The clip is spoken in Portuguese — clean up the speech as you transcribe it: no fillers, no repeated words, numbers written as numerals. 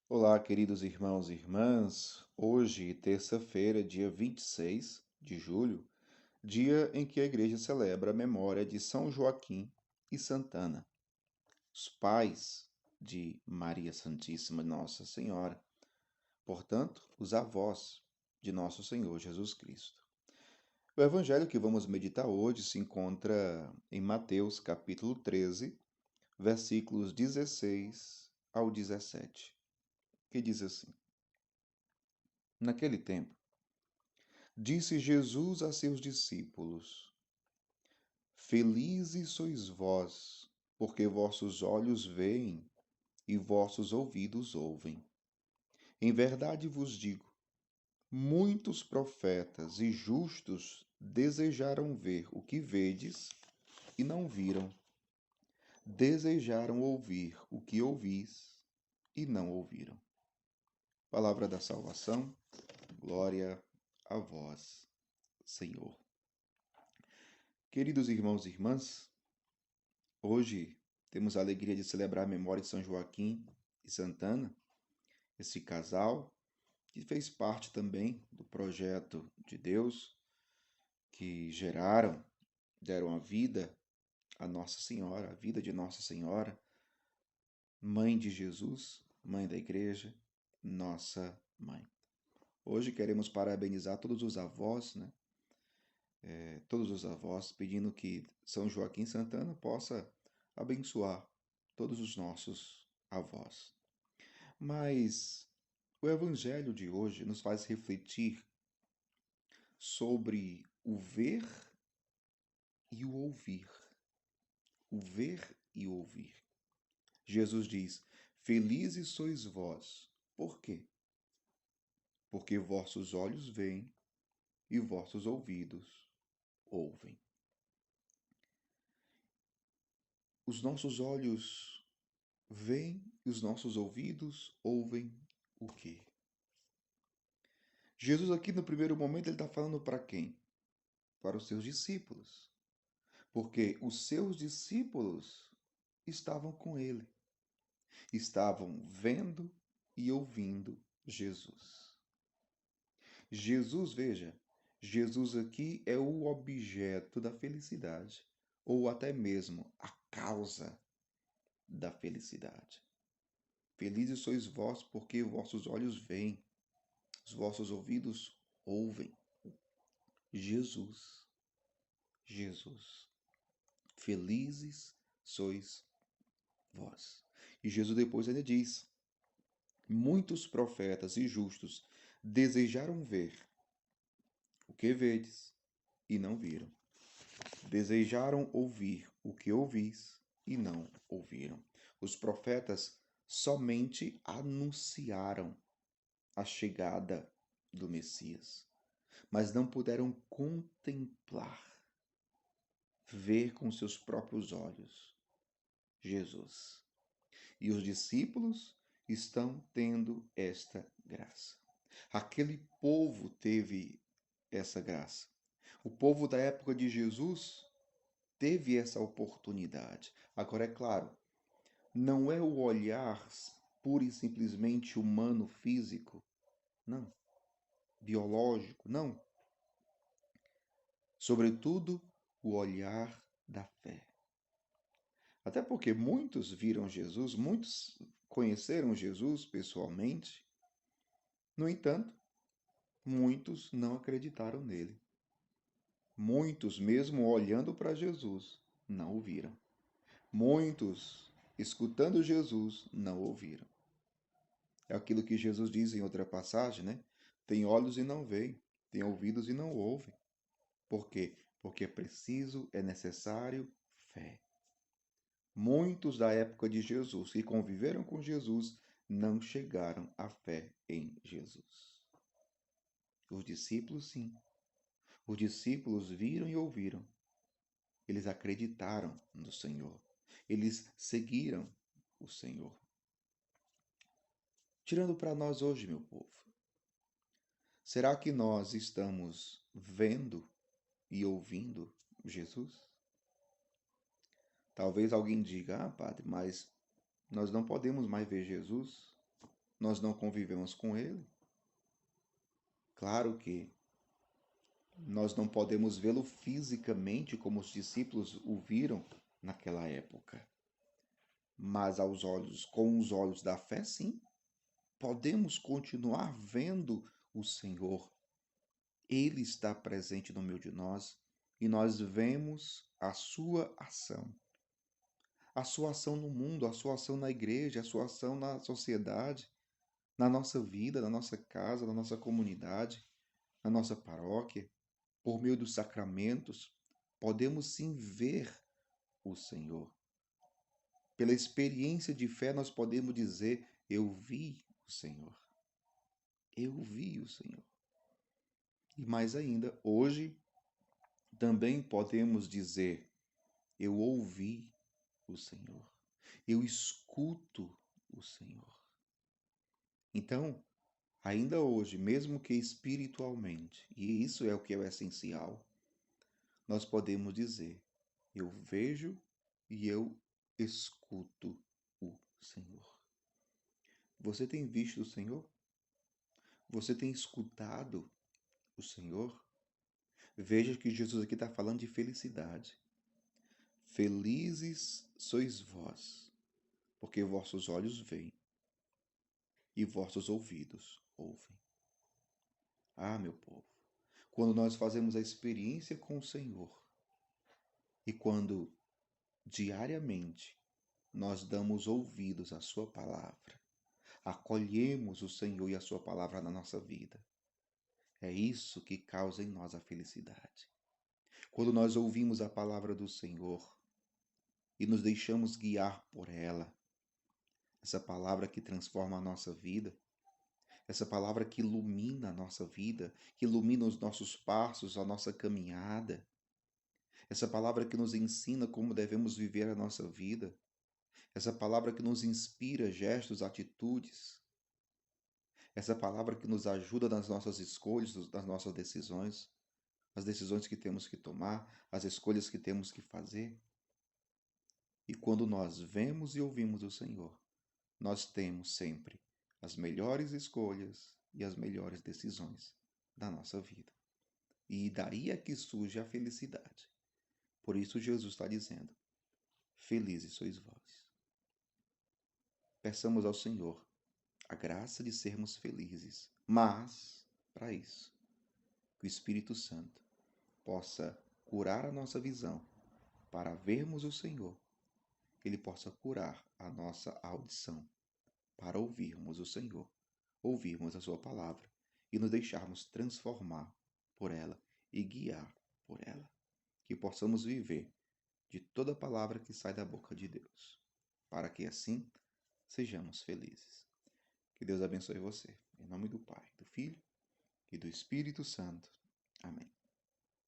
Olá, queridos irmãos e irmãs. Hoje, terça-feira, dia 26 de julho, dia em que a igreja celebra a memória de São Joaquim e Santana, os pais de Maria Santíssima Nossa Senhora, portanto, os avós de nosso Senhor Jesus Cristo. O evangelho que vamos meditar hoje se encontra em Mateus, capítulo 13, versículos 16 ao 17, que diz assim: Naquele tempo, disse Jesus a seus discípulos: Felizes sois vós, porque vossos olhos veem e vossos ouvidos ouvem. Em verdade vos digo, muitos profetas e justos desejaram ver o que vedes e não viram. Desejaram ouvir o que ouvis e não ouviram. Palavra da salvação, glória a vós, Senhor. Queridos irmãos e irmãs, hoje temos a alegria de celebrar a memória de São Joaquim e Santana, esse casal que fez parte também do projeto de Deus, que deram a vida a Nossa Senhora, a vida de Nossa Senhora, mãe de Jesus, mãe da igreja, nossa mãe. Hoje queremos parabenizar todos os avós, né? Todos os avós, pedindo que São Joaquim Santana possa abençoar todos os nossos avós. Mas o Evangelho de hoje nos faz refletir sobre o ver e o ouvir. O ver e o ouvir. Jesus diz: Felizes sois vós. Por quê? Porque vossos olhos veem e vossos ouvidos ouvem. Os nossos olhos veem e os nossos ouvidos ouvem o quê? Jesus aqui no primeiro momento ele está falando para quem? Para os seus discípulos. Porque os seus discípulos estavam com ele, estavam vendo e ouvindo Jesus. Veja, Jesus aqui é o objeto da felicidade, ou até mesmo a causa da felicidade. Felizes sois vós, porque vossos olhos veem, os vossos ouvidos ouvem. Jesus. Felizes sois vós. E Jesus depois ainda diz: Muitos profetas e justos desejaram ver o que vedes e não viram. Desejaram ouvir o que ouvis e não ouviram. Os profetas somente anunciaram a chegada do Messias, mas não puderam contemplar, ver com seus próprios olhos Jesus. E os discípulos estão tendo esta graça. Aquele povo teve essa graça. O povo da época de Jesus teve essa oportunidade. Agora, é claro, não é o olhar pura e simplesmente humano, físico, não, biológico, não. Sobretudo, o olhar da fé. Até porque muitos viram Jesus, muitos conheceram Jesus pessoalmente. No entanto, muitos não acreditaram nele. Muitos, mesmo olhando para Jesus, não o viram. Muitos, escutando Jesus, não ouviram. É aquilo que Jesus diz em outra passagem, né? Tem olhos e não veem, tem ouvidos e não ouvem. Por quê? Porque é preciso, é necessário fé. Muitos da época de Jesus que conviveram com Jesus não chegaram à fé em Jesus. Os discípulos, sim. Os discípulos viram e ouviram. Eles acreditaram no Senhor. Eles seguiram o Senhor. Tirando para nós hoje, meu povo, será que nós estamos vendo e ouvindo Jesus? Talvez alguém diga: padre, mas nós não podemos mais ver Jesus. nós não convivemos com Ele. Claro que nós não podemos vê-lo fisicamente como os discípulos o viram naquela época. Mas com os olhos da fé, sim, podemos continuar vendo o Senhor. Ele está presente no meio de nós e nós vemos a sua ação. A sua ação no mundo, a sua ação na igreja, a sua ação na sociedade, na nossa vida, na nossa casa, na nossa comunidade, na nossa paróquia, por meio dos sacramentos, podemos sim ver o Senhor. Pela experiência de fé, nós podemos dizer: eu vi o Senhor. Eu vi o Senhor. E mais ainda, hoje também podemos dizer: eu ouvi o Senhor. Eu escuto o Senhor. Então, ainda hoje, mesmo que espiritualmente, e isso é o que é o essencial, nós podemos dizer: eu vejo e eu escuto o Senhor. Você tem visto o Senhor? Você tem escutado o Senhor? Veja que Jesus aqui está falando de felicidade. Felizes sois vós, porque vossos olhos veem e vossos ouvidos ouvem. Ah, meu povo, quando nós fazemos a experiência com o Senhor e quando diariamente nós damos ouvidos à sua palavra, acolhemos o Senhor e a sua palavra na nossa vida, é isso que causa em nós a felicidade. Quando nós ouvimos a palavra do Senhor e nos deixamos guiar por ela, essa palavra que transforma a nossa vida, essa palavra que ilumina a nossa vida, que ilumina os nossos passos, a nossa caminhada, essa palavra que nos ensina como devemos viver a nossa vida, essa palavra que nos inspira gestos, atitudes, essa palavra que nos ajuda nas nossas escolhas, nas nossas decisões, as decisões que temos que tomar, as escolhas que temos que fazer. E quando nós vemos e ouvimos o Senhor, nós temos sempre as melhores escolhas e as melhores decisões da nossa vida. E daí é que surge a felicidade. Por isso Jesus está dizendo: felizes sois vós. Peçamos ao Senhor a graça de sermos felizes, mas, para isso, que o Espírito Santo possa curar a nossa visão para vermos o Senhor, que Ele possa curar a nossa audição para ouvirmos o Senhor, ouvirmos a Sua palavra e nos deixarmos transformar por ela e guiar por ela, que possamos viver de toda palavra que sai da boca de Deus, para que assim sejamos felizes. Que Deus abençoe você. Em nome do Pai, do Filho e do Espírito Santo. Amém.